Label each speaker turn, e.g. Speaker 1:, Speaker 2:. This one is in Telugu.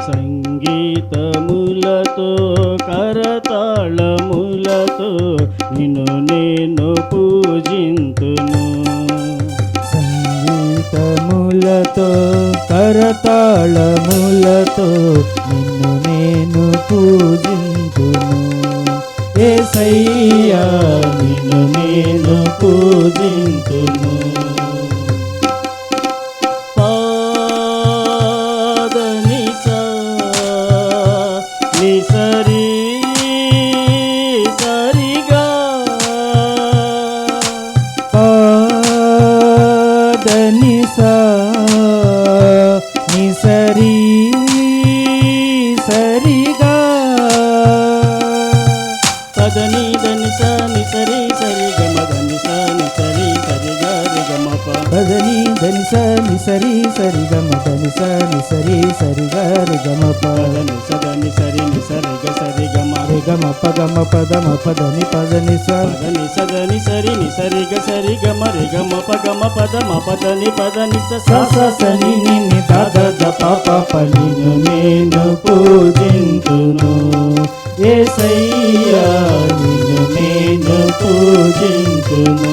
Speaker 1: సంగీతములతో కరతాళములతో నిన్ను నేను పూజింతును.
Speaker 2: సంగీతములతో కరతాళములతో నిన్ను నేను పూజింతును. యేసయ్యా
Speaker 1: నిన్ను నేను పూజింతును. నిసరి సరిగా
Speaker 2: నిసా నిసరి సరిగా
Speaker 1: పదని దని స నిసరి సరి గమ దని స నిసరి సరిగా రిగమప
Speaker 2: పదని దని స నిసరి సరిగమ దని స నిసరి సరిగా రిగమప
Speaker 1: పదని సదని సరి నిసరిగ సరిగమ
Speaker 2: రిగమ పగమ పదమ పదని పదని స
Speaker 1: పదని సదని సరి నిసరిగ సరిగమ రిగమ పగమ పదమ పదని పదని స
Speaker 2: సని ని దాద ద పాప పనిను నేను పూజింతును. యేసయ్యా నిన్ను నేను పూజింతును.